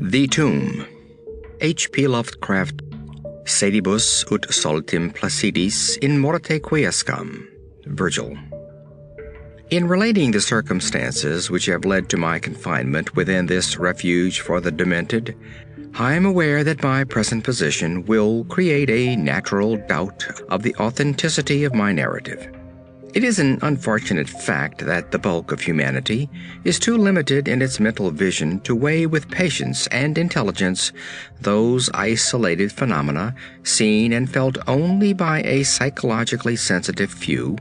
The Tomb. H P Lovecraft. Sedibus ut solitim placidis in morte quiescam. Virgil. In relating the circumstances which have led to my confinement within this refuge for the demented, I am aware that my present position will create a natural doubt of the authenticity of my narrative. It is an unfortunate fact that the bulk of humanity is too limited in its mental vision to weigh with patience and intelligence those isolated phenomena seen and felt only by a psychologically sensitive few,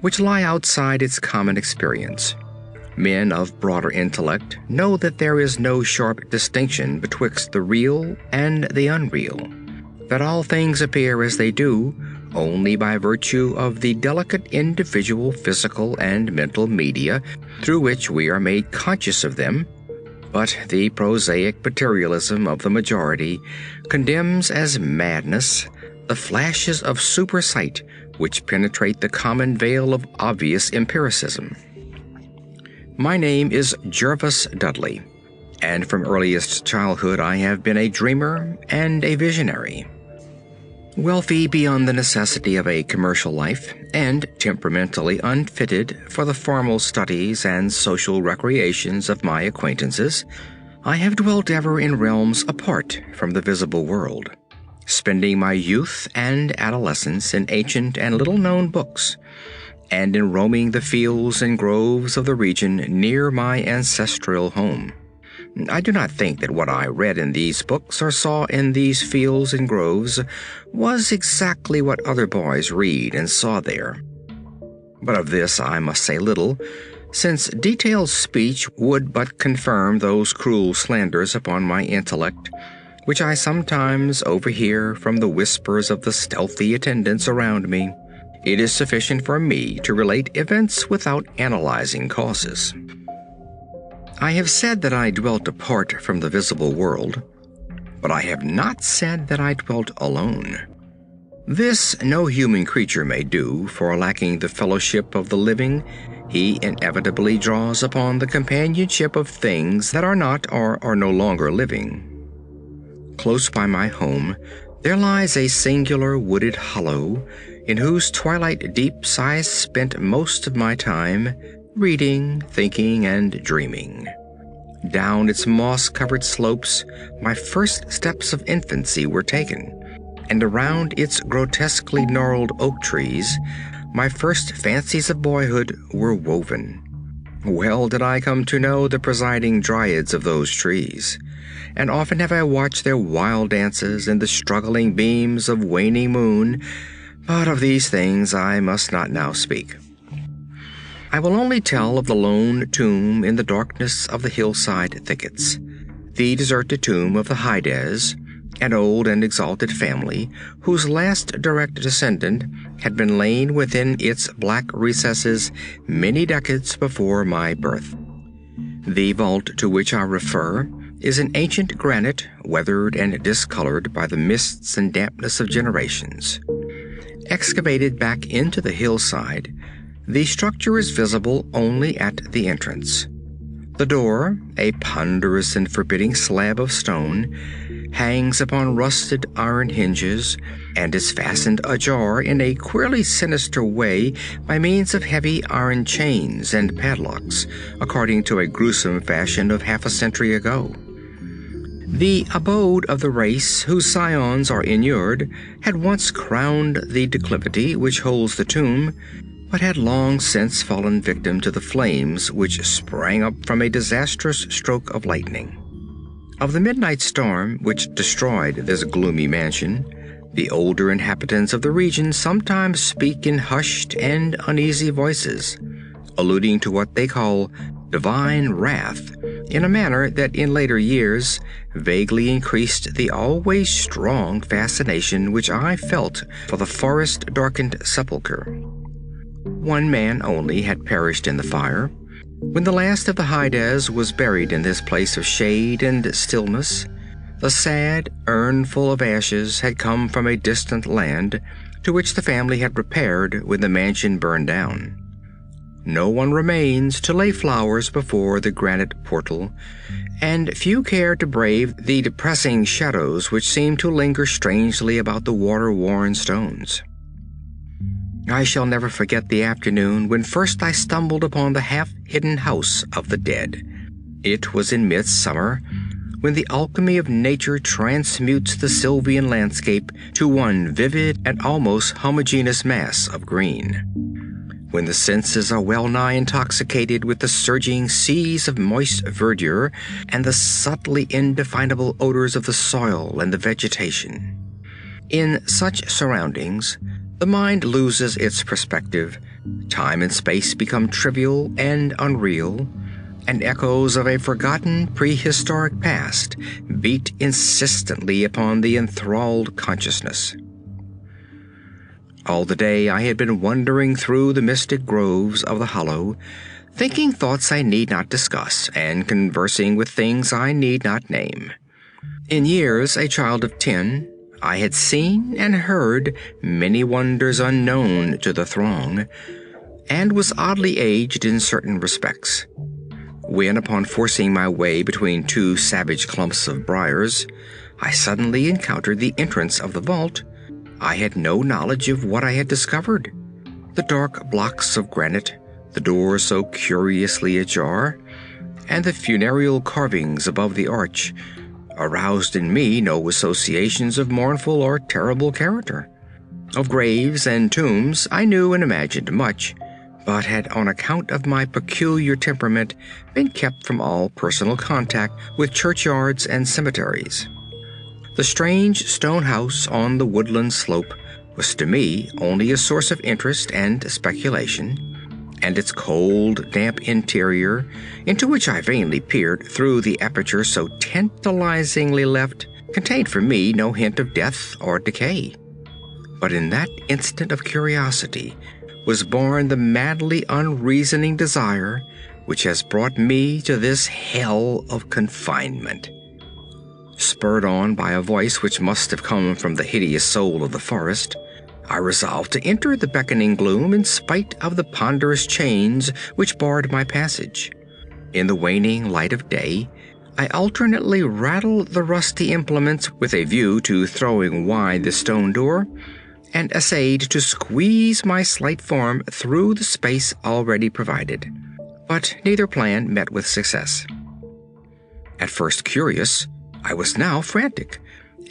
which lie outside its common experience. Men of broader intellect know that there is no sharp distinction betwixt the real and the unreal, that all things appear as they do only by virtue of the delicate individual physical and mental media through which we are made conscious of them, but the prosaic materialism of the majority condemns as madness the flashes of supersight which penetrate the common veil of obvious empiricism. My name is Jervis Dudley, and from earliest childhood I have been a dreamer and a visionary. Wealthy beyond the necessity of a commercial life, and temperamentally unfitted for the formal studies and social recreations of my acquaintances, I have dwelt ever in realms apart from the visible world, spending my youth and adolescence in ancient and little-known books, and in roaming the fields and groves of the region near my ancestral home. I do not think that what I read in these books or saw in these fields and groves was exactly what other boys read and saw there. But of this I must say little, since detailed speech would but confirm those cruel slanders upon my intellect, which I sometimes overhear from the whispers of the stealthy attendants around me. It is sufficient for me to relate events without analyzing causes. I have said that I dwelt apart from the visible world, but I have not said that I dwelt alone. This no human creature may do, for lacking the fellowship of the living, he inevitably draws upon the companionship of things that are not or are no longer living. Close by my home there lies a singular wooded hollow, in whose twilight deeps I spent most of my time, reading, thinking, and dreaming. Down its moss-covered slopes my first steps of infancy were taken, and around its grotesquely gnarled oak trees my first fancies of boyhood were woven. Well did I come to know the presiding dryads of those trees, and often have I watched their wild dances in the struggling beams of waning moon, but of these things I must not now speak. I will only tell of the lone tomb in the darkness of the hillside thickets, the deserted tomb of the Hydes, an old and exalted family whose last direct descendant had been lain within its black recesses many decades before my birth. The vault to which I refer is an ancient granite, weathered and discolored by the mists and dampness of generations. Excavated back into the hillside, the structure is visible only at the entrance. The door, a ponderous and forbidding slab of stone, hangs upon rusted iron hinges and is fastened ajar in a queerly sinister way by means of heavy iron chains and padlocks, according to a gruesome fashion of half a century ago. The abode of the race whose scions are inured had once crowned the declivity which holds the tomb, but had long since fallen victim to the flames which sprang up from a disastrous stroke of lightning. Of the midnight storm which destroyed this gloomy mansion, the older inhabitants of the region sometimes speak in hushed and uneasy voices, alluding to what they call divine wrath, in a manner that in later years vaguely increased the always strong fascination which I felt for the forest-darkened sepulchre. One man only had perished in the fire. When the last of the Hydes was buried in this place of shade and stillness, the sad urnful of ashes had come from a distant land to which the family had repaired when the mansion burned down. No one remains to lay flowers before the granite portal, and few care to brave the depressing shadows which seem to linger strangely about the water-worn stones. I shall never forget the afternoon when first I stumbled upon the half-hidden house of the dead. It was in midsummer, when the alchemy of nature transmutes the sylvan landscape to one vivid and almost homogeneous mass of green. When the senses are well-nigh intoxicated with the surging seas of moist verdure and the subtly indefinable odors of the soil and the vegetation. In such surroundings, the mind loses its perspective, time and space become trivial and unreal, and echoes of a forgotten prehistoric past beat insistently upon the enthralled consciousness. All the day I had been wandering through the mystic groves of the hollow, thinking thoughts I need not discuss, and conversing with things I need not name. In years a child of 10, I had seen and heard many wonders unknown to the throng, and was oddly aged in certain respects. When, upon forcing my way between two savage clumps of briars, I suddenly encountered the entrance of the vault, I had no knowledge of what I had discovered. The dark blocks of granite, the door so curiously ajar, and the funereal carvings above the arch aroused in me no associations of mournful or terrible character. Of graves and tombs I knew and imagined much, but had on account of my peculiar temperament been kept from all personal contact with churchyards and cemeteries. The strange stone house on the woodland slope was to me only a source of interest and speculation, and its cold, damp interior, into which I vainly peered through the aperture so tantalizingly left, contained for me no hint of death or decay. But in that instant of curiosity was born the madly unreasoning desire which has brought me to this hell of confinement. Spurred on by a voice which must have come from the hideous soul of the forest, I resolved to enter the beckoning gloom in spite of the ponderous chains which barred my passage. In the waning light of day, I alternately rattled the rusty implements with a view to throwing wide the stone door, and essayed to squeeze my slight form through the space already provided. But neither plan met with success. At first curious, I was now frantic,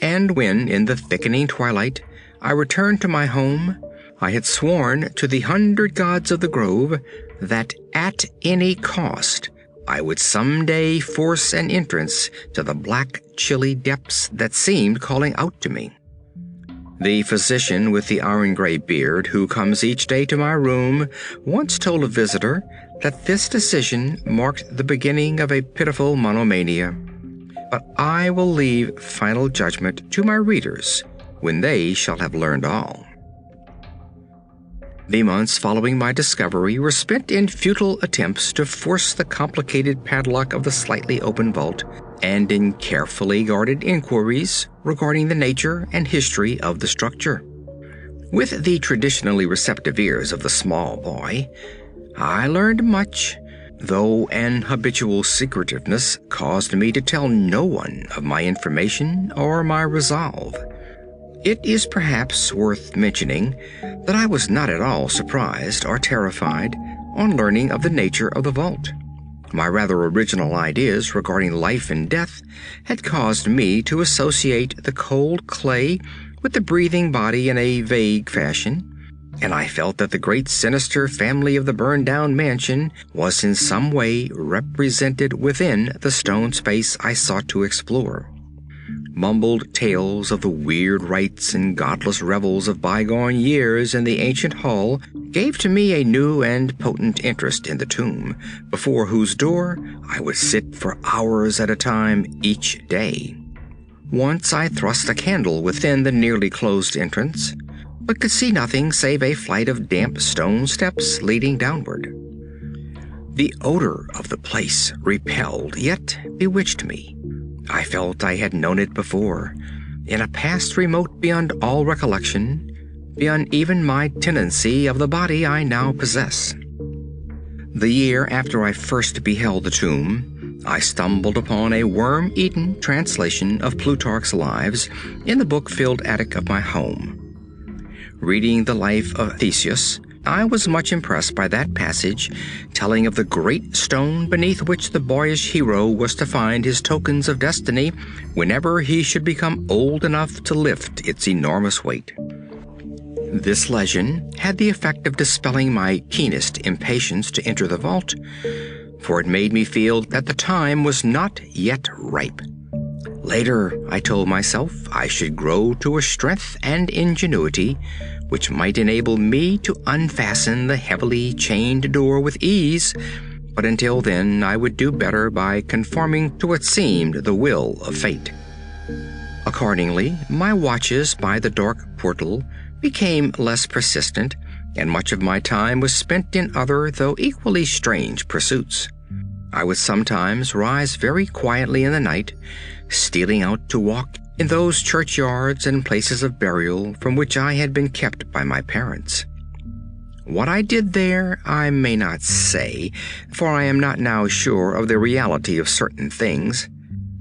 and when, in the thickening twilight, I returned to my home, I had sworn to the 100 gods of the grove that at any cost I would some day force an entrance to the black, chilly depths that seemed calling out to me. The physician with the iron-gray beard who comes each day to my room once told a visitor that this decision marked the beginning of a pitiful monomania. But I will leave final judgment to my readers when they shall have learned all. The months following my discovery were spent in futile attempts to force the complicated padlock of the slightly open vault, and in carefully guarded inquiries regarding the nature and history of the structure. With the traditionally receptive ears of the small boy, I learned much, though an habitual secretiveness caused me to tell no one of my information or my resolve. It is perhaps worth mentioning that I was not at all surprised or terrified on learning of the nature of the vault. My rather original ideas regarding life and death had caused me to associate the cold clay with the breathing body in a vague fashion, and I felt that the great sinister family of the burned-down mansion was in some way represented within the stone space I sought to explore. Mumbled tales of the weird rites and godless revels of bygone years in the ancient hall gave to me a new and potent interest in the tomb, before whose door I would sit for hours at a time each day. Once I thrust a candle within the nearly closed entrance, but could see nothing save a flight of damp stone steps leading downward. The odor of the place repelled yet bewitched me. I felt I had known it before, in a past remote beyond all recollection, beyond even my tenancy of the body I now possess. The year after I first beheld the tomb, I stumbled upon a worm-eaten translation of Plutarch's Lives in the book-filled attic of my home. Reading the life of Theseus, I was much impressed by that passage telling of the great stone beneath which the boyish hero was to find his tokens of destiny whenever he should become old enough to lift its enormous weight. This legend had the effect of dispelling my keenest impatience to enter the vault, for it made me feel that the time was not yet ripe. Later, I told myself I should grow to a strength and ingenuity which might enable me to unfasten the heavily chained door with ease, but until then I would do better by conforming to what seemed the will of fate. Accordingly, my watches by the dark portal became less persistent, and much of my time was spent in other, though equally strange, pursuits. I would sometimes rise very quietly in the night, stealing out to walk in those churchyards and places of burial from which I had been kept by my parents. What I did there I may not say, for I am not now sure of the reality of certain things,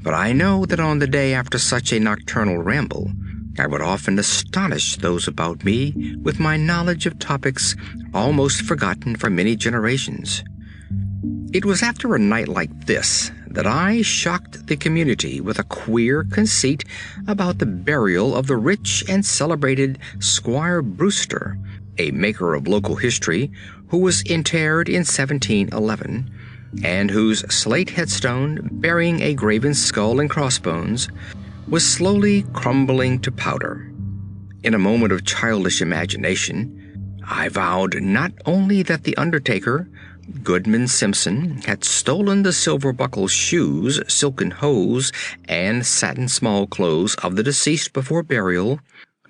but I know that on the day after such a nocturnal ramble, I would often astonish those about me with my knowledge of topics almost forgotten for many generations. It was after a night like this that I shocked the community with a queer conceit about the burial of the rich and celebrated Squire Brewster, a maker of local history, who was interred in 1711, and whose slate headstone, bearing a graven skull and crossbones, was slowly crumbling to powder. In a moment of childish imagination, I vowed not only that the undertaker, Goodman Simpson, had stolen the silver-buckled shoes, silken hose, and satin small clothes of the deceased before burial,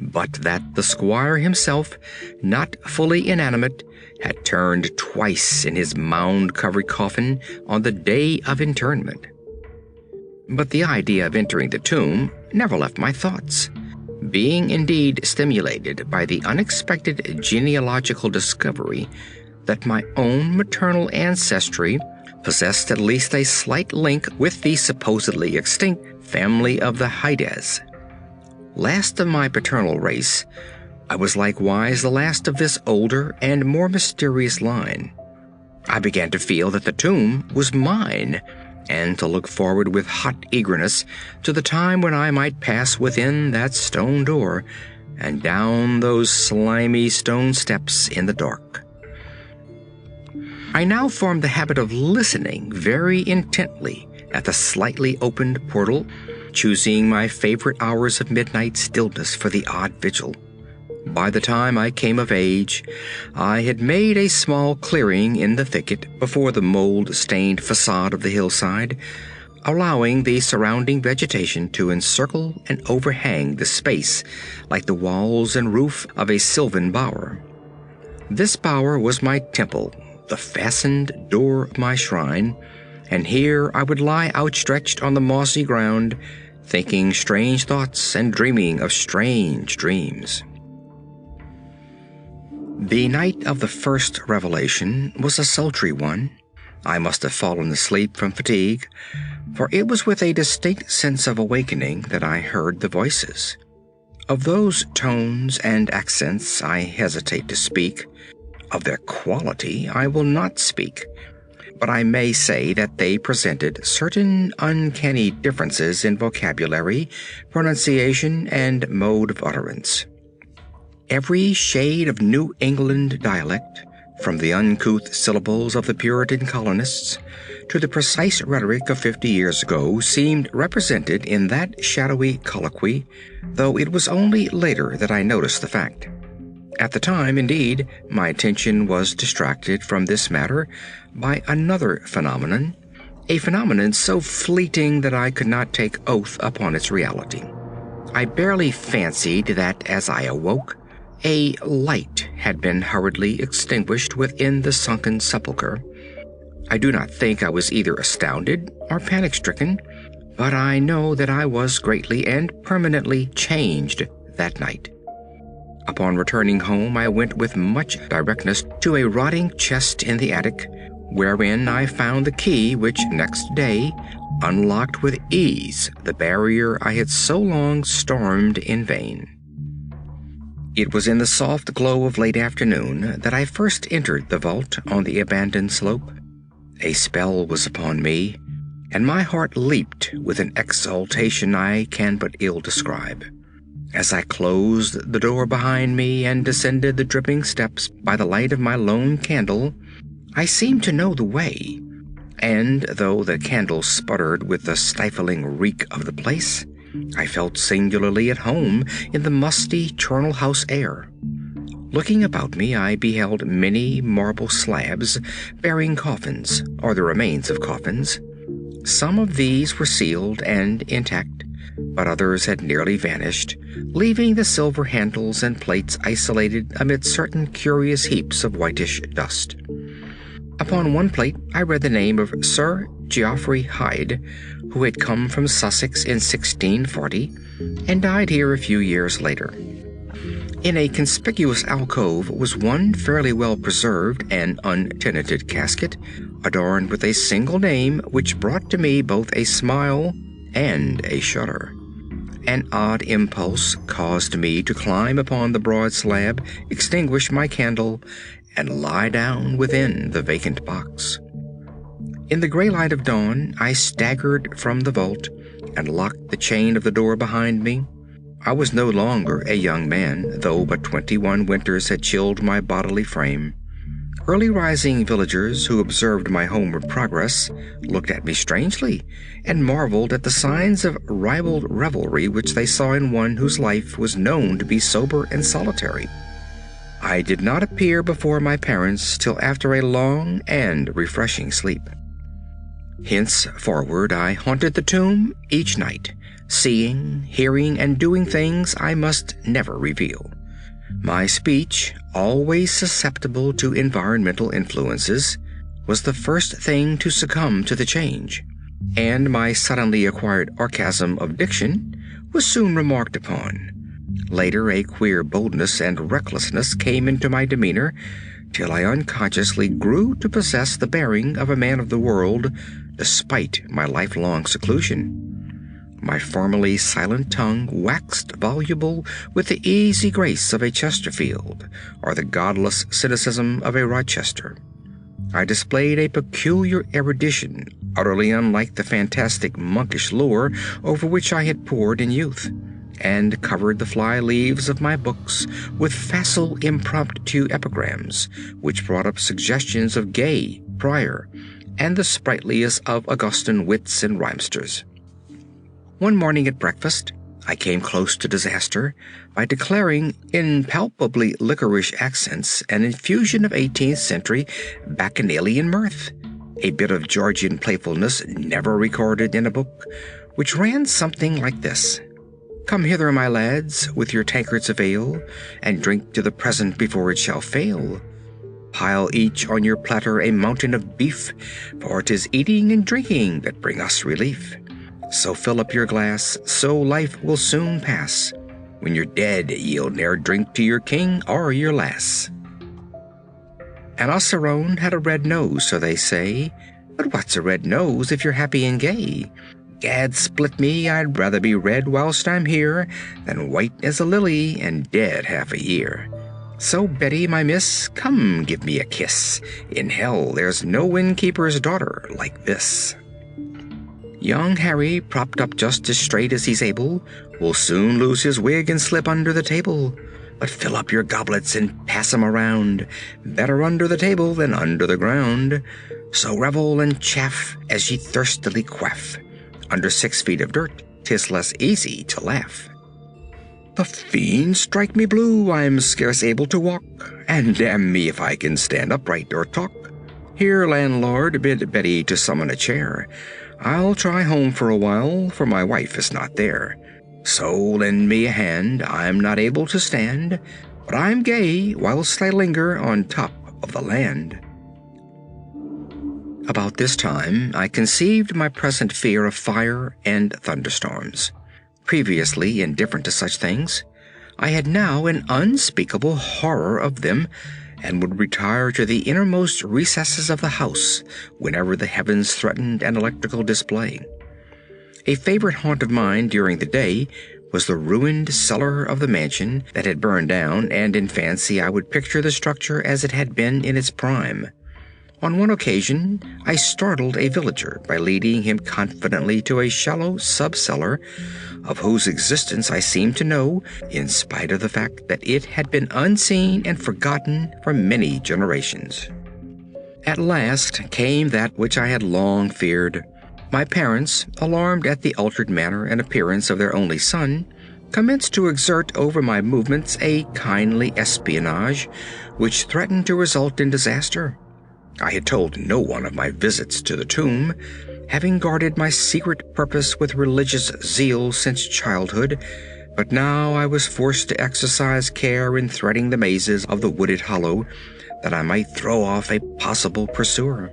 but that the squire himself, not fully inanimate, had turned twice in his mound-covered coffin on the day of interment. But the idea of entering the tomb never left my thoughts, being indeed stimulated by the unexpected genealogical discovery that my own maternal ancestry possessed at least a slight link with the supposedly extinct family of the Hydes. Last of my paternal race, I was likewise the last of this older and more mysterious line. I began to feel that the tomb was mine, and to look forward with hot eagerness to the time when I might pass within that stone door and down those slimy stone steps in the dark. I now formed the habit of listening very intently at the slightly opened portal, choosing my favorite hours of midnight stillness for the odd vigil. By the time I came of age, I had made a small clearing in the thicket before the mold-stained facade of the hillside, allowing the surrounding vegetation to encircle and overhang the space like the walls and roof of a sylvan bower. This bower was my temple, the fastened door of my shrine, and here I would lie outstretched on the mossy ground, thinking strange thoughts and dreaming of strange dreams. The night of the first revelation was a sultry one. I must have fallen asleep from fatigue, for it was with a distinct sense of awakening that I heard the voices. Of those tones and accents I hesitate to speak. Of their quality I will not speak, but I may say that they presented certain uncanny differences in vocabulary, pronunciation, and mode of utterance. Every shade of New England dialect, from the uncouth syllables of the Puritan colonists to the precise rhetoric of 50 years ago, seemed represented in that shadowy colloquy, though it was only later that I noticed the fact. At the time, indeed, my attention was distracted from this matter by another phenomenon, a phenomenon so fleeting that I could not take oath upon its reality. I barely fancied that as I awoke, a light had been hurriedly extinguished within the sunken sepulchre. I do not think I was either astounded or panic-stricken, but I know that I was greatly and permanently changed that night. Upon returning home, I went with much directness to a rotting chest in the attic, wherein I found the key which next day unlocked with ease the barrier I had so long stormed in vain. It was in the soft glow of late afternoon that I first entered the vault on the abandoned slope. A spell was upon me, and my heart leaped with an exultation I can but ill describe. As I closed the door behind me and descended the dripping steps by the light of my lone candle, I seemed to know the way, and though the candle sputtered with the stifling reek of the place, I felt singularly at home in the musty charnel house air. Looking about me, I beheld many marble slabs bearing coffins, or the remains of coffins. Some of these were sealed and intact, but others had nearly vanished, leaving the silver handles and plates isolated amid certain curious heaps of whitish dust. Upon one plate I read the name of Sir Geoffrey Hyde, who had come from Sussex in 1640 and died here a few years later. In a conspicuous alcove was one fairly well preserved and untenanted casket, adorned with a single name which brought to me both a smile and a shudder. An odd impulse caused me to climb upon the broad slab, extinguish my candle, and lie down within the vacant box. In the gray light of dawn, I staggered from the vault and locked the chain of the door behind me. I was no longer a young man, though but 21 winters had chilled my bodily frame. Early rising villagers who observed my homeward progress looked at me strangely and marveled at the signs of ribald revelry which they saw in one whose life was known to be sober and solitary. I did not appear before my parents till after a long and refreshing sleep. Henceforward I haunted the tomb each night, seeing, hearing, and doing things I must never reveal. My speech, always susceptible to environmental influences, was the first thing to succumb to the change, and my suddenly acquired sarcasm of diction was soon remarked upon. Later, a queer boldness and recklessness came into my demeanor, till I unconsciously grew to possess the bearing of a man of the world, despite my lifelong seclusion. My formerly silent tongue waxed voluble with the easy grace of a Chesterfield, or the godless cynicism of a Rochester. I displayed a peculiar erudition, utterly unlike the fantastic monkish lore over which I had pored in youth, and covered the fly leaves of my books with facile impromptu epigrams, which brought up suggestions of Gay, Prior, and the sprightliest of Augustan wits and rhymesters. One morning at breakfast, I came close to disaster by declaring in palpably licorice accents an infusion of 18th century bacchanalian mirth, a bit of Georgian playfulness never recorded in a book, which ran something like this: "Come hither, my lads, with your tankards of ale, and drink to the present before it shall fail. Pile each on your platter a mountain of beef, for 'tis eating and drinking that bring us relief. So fill up your glass, so life will soon pass. When you're dead, you'll ne'er drink to your king or your lass." An osirone had a red nose, so they say, but what's a red nose if you're happy and gay? Gad split me, I'd rather be red whilst I'm here than white as a lily and dead half a year. So Betty, my miss, come give me a kiss. In hell there's no innkeeper's daughter like this. Young Harry, propped up just as straight as he's able, will soon lose his wig and slip under the table. But fill up your goblets and pass 'em around. Better under the table than under the ground. So revel and chaff as ye thirstily quaff. Under 6 feet of dirt, 'tis less easy to laugh. The fiends strike me blue, I'm scarce able to walk, and damn me if I can stand upright or talk. Here, landlord, bid Betty to summon a chair. I'll try home for a while, for my wife is not there. So lend me a hand, I'm not able to stand, but I'm gay whilst I linger on top of the land. About this time, I conceived my present fear of fire and thunderstorms. Previously indifferent to such things, I had now an unspeakable horror of them, and would retire to the innermost recesses of the house whenever the heavens threatened an electrical display. A favorite haunt of mine during the day was the ruined cellar of the mansion that had burned down, and in fancy I would picture the structure as it had been in its prime. On one occasion, I startled a villager by leading him confidently to a shallow sub-cellar, of whose existence I seemed to know, in spite of the fact that it had been unseen and forgotten for many generations. At last came that which I had long feared. My parents, alarmed at the altered manner and appearance of their only son, commenced to exert over my movements a kindly espionage which threatened to result in disaster. I had told no one of my visits to the tomb, having guarded my secret purpose with religious zeal since childhood, but now I was forced to exercise care in threading the mazes of the wooded hollow, that I might throw off a possible pursuer.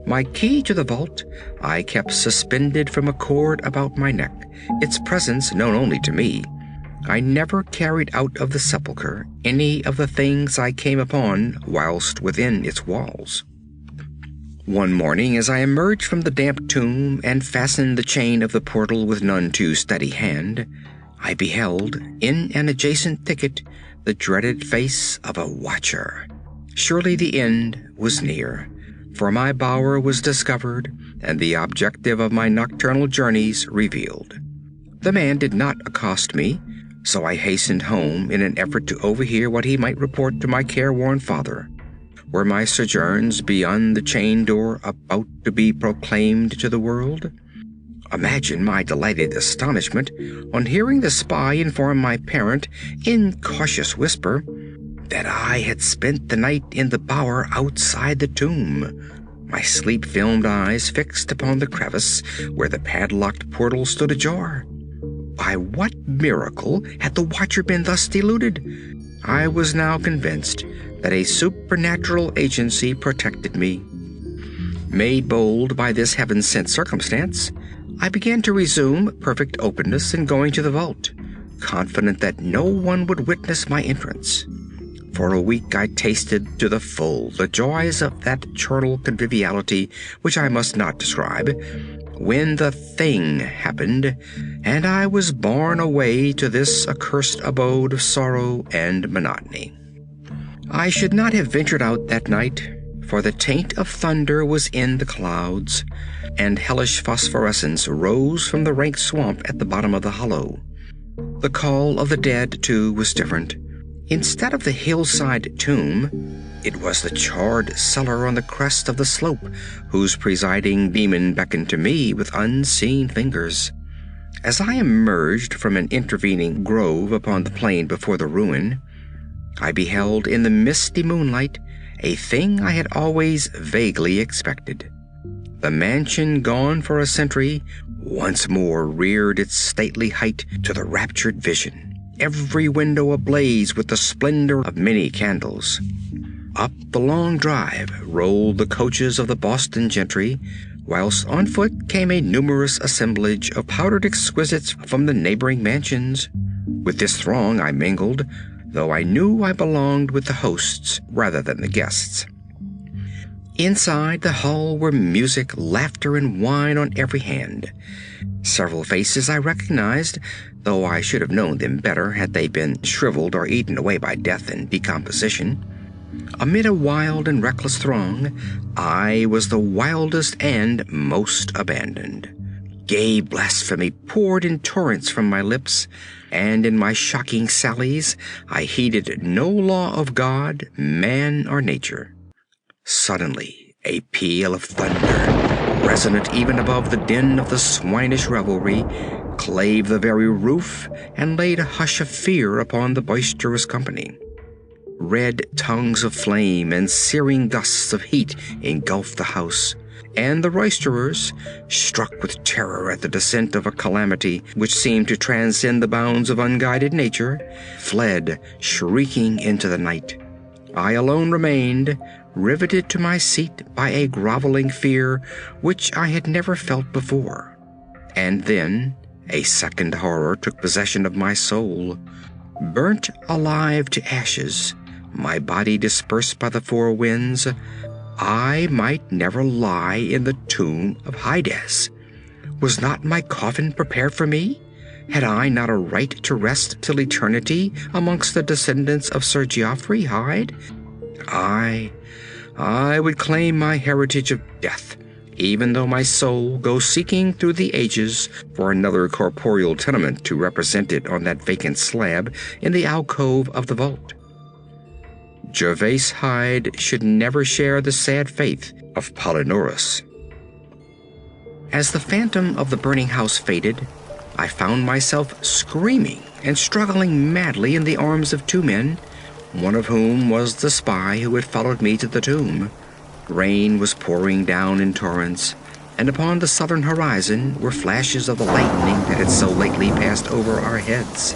My key to the vault I kept suspended from a cord about my neck, its presence known only to me. I never carried out of the sepulchre any of the things I came upon whilst within its walls. One morning, as I emerged from the damp tomb and fastened the chain of the portal with none too steady hand, I beheld, in an adjacent thicket, the dreaded face of a watcher. Surely the end was near, for my bower was discovered, and the objective of my nocturnal journeys revealed. The man did not accost me, so I hastened home in an effort to overhear what he might report to my careworn father. Were my sojourns beyond the chained door about to be proclaimed to the world? Imagine my delighted astonishment on hearing the spy inform my parent, in cautious whisper, that I had spent the night in the bower outside the tomb, my sleep-filmed eyes fixed upon the crevice where the padlocked portal stood ajar. By what miracle had the watcher been thus deluded? I was now convinced that a supernatural agency protected me. Made bold by this heaven-sent circumstance, I began to resume perfect openness in going to the vault, confident that no one would witness my entrance. For a week I tasted to the full the joys of that charnel conviviality which I must not describe, when the thing happened, and I was borne away to this accursed abode of sorrow and monotony. I should not have ventured out that night, for the taint of thunder was in the clouds, and hellish phosphorescence rose from the rank swamp at the bottom of the hollow. The call of the dead, too, was different. Instead of the hillside tomb, it was the charred cellar on the crest of the slope, whose presiding demon beckoned to me with unseen fingers. As I emerged from an intervening grove upon the plain before the ruin, I beheld in the misty moonlight a thing I had always vaguely expected. The mansion gone for a century once more reared its stately height to the raptured vision, every window ablaze with the splendor of many candles. Up the long drive rolled the coaches of the Boston gentry, whilst on foot came a numerous assemblage of powdered exquisites from the neighboring mansions. With this throng I mingled, though I knew I belonged with the hosts rather than the guests. Inside the hall were music, laughter, and wine on every hand. Several faces I recognized, though I should have known them better had they been shriveled or eaten away by death and decomposition. Amid a wild and reckless throng, I was the wildest and most abandoned. Gay blasphemy poured in torrents from my lips, and in my shocking sallies I heeded no law of God, man, or nature. Suddenly, a peal of thunder, resonant even above the din of the swinish revelry, clave the very roof and laid a hush of fear upon the boisterous company. Red tongues of flame and searing gusts of heat engulfed the house, and the roisterers, struck with terror at the descent of a calamity which seemed to transcend the bounds of unguided nature, fled shrieking into the night. I alone remained, riveted to my seat by a groveling fear which I had never felt before. And then a second horror took possession of my soul. Burnt alive to ashes, my body dispersed by the four winds, I might never lie in the tomb of Hydas. Was not my coffin prepared for me? Had I not a right to rest till eternity amongst the descendants of Sir Geoffrey Hyde? I would claim my heritage of death, even though my soul goes seeking through the ages for another corporeal tenement to represent it on that vacant slab in the alcove of the vault. Gervase Hyde should never share the sad fate of Palinurus. As the phantom of the burning house faded, I found myself screaming and struggling madly in the arms of two men, one of whom was the spy who had followed me to the tomb. Rain was pouring down in torrents, and upon the southern horizon were flashes of the lightning that had so lately passed over our heads.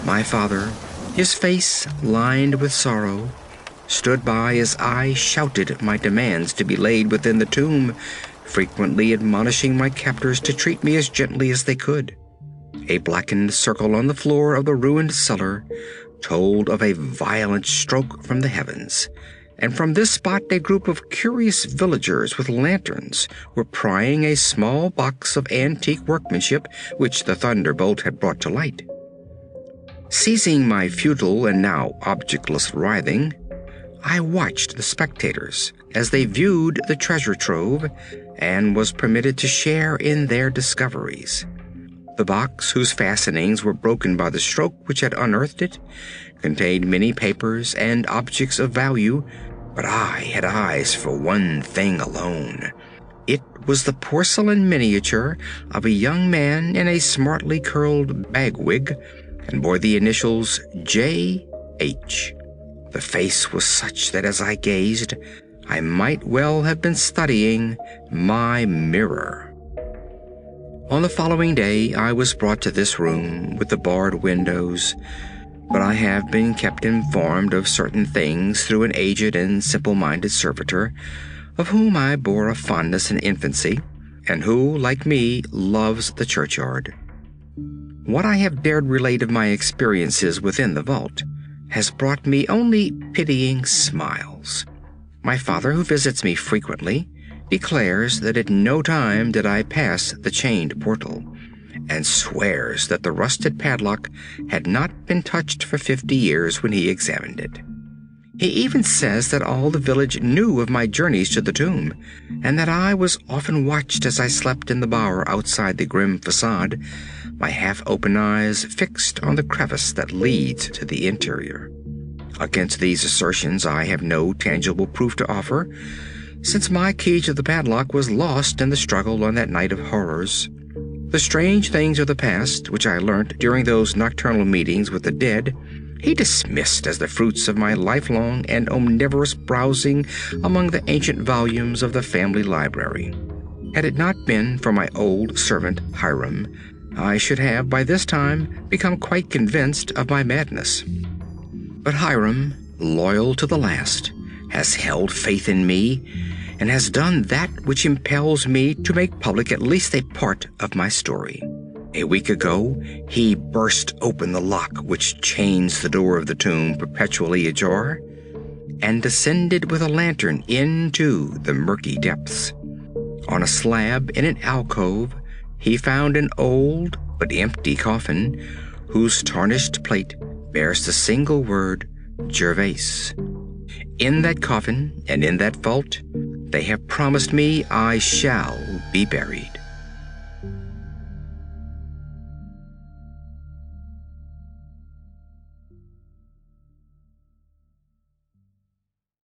My father, his face lined with sorrow, stood by as I shouted my demands to be laid within the tomb, frequently admonishing my captors to treat me as gently as they could. A blackened circle on the floor of the ruined cellar told of a violent stroke from the heavens, and from this spot a group of curious villagers with lanterns were prying a small box of antique workmanship which the thunderbolt had brought to light. Seizing my futile and now objectless writhing, I watched the spectators as they viewed the treasure trove and was permitted to share in their discoveries. The box, whose fastenings were broken by the stroke which had unearthed it, contained many papers and objects of value, but I had eyes for one thing alone. It was the porcelain miniature of a young man in a smartly curled bagwig, and bore the initials J.H. The face was such that as I gazed, I might well have been studying my mirror. On the following day, I was brought to this room with the barred windows, but I have been kept informed of certain things through an aged and simple-minded servitor, of whom I bore a fondness in infancy, and who, like me, loves the churchyard. What I have dared relate of my experiences within the vault has brought me only pitying smiles. My father, who visits me frequently, declares that at no time did I pass the chained portal, and swears that the rusted padlock had not been touched for 50 years when he examined it. He even says that all the village knew of my journeys to the tomb, and that I was often watched as I slept in the bower outside the grim facade, my half-open eyes fixed on the crevice that leads to the interior. Against these assertions I have no tangible proof to offer, since my key to the padlock was lost in the struggle on that night of horrors. The strange things of the past, which I learnt during those nocturnal meetings with the dead, he dismissed as the fruits of my lifelong and omnivorous browsing among the ancient volumes of the family library. Had it not been for my old servant Hiram, I should have by this time become quite convinced of my madness. But Hiram, loyal to the last, has held faith in me, and has done that which impels me to make public at least a part of my story. A week ago, he burst open the lock which chains the door of the tomb perpetually ajar, and descended with a lantern into the murky depths. On a slab in an alcove, he found an old but empty coffin, whose tarnished plate bears the single word Gervase. In that coffin and in that vault, they have promised me I shall be buried.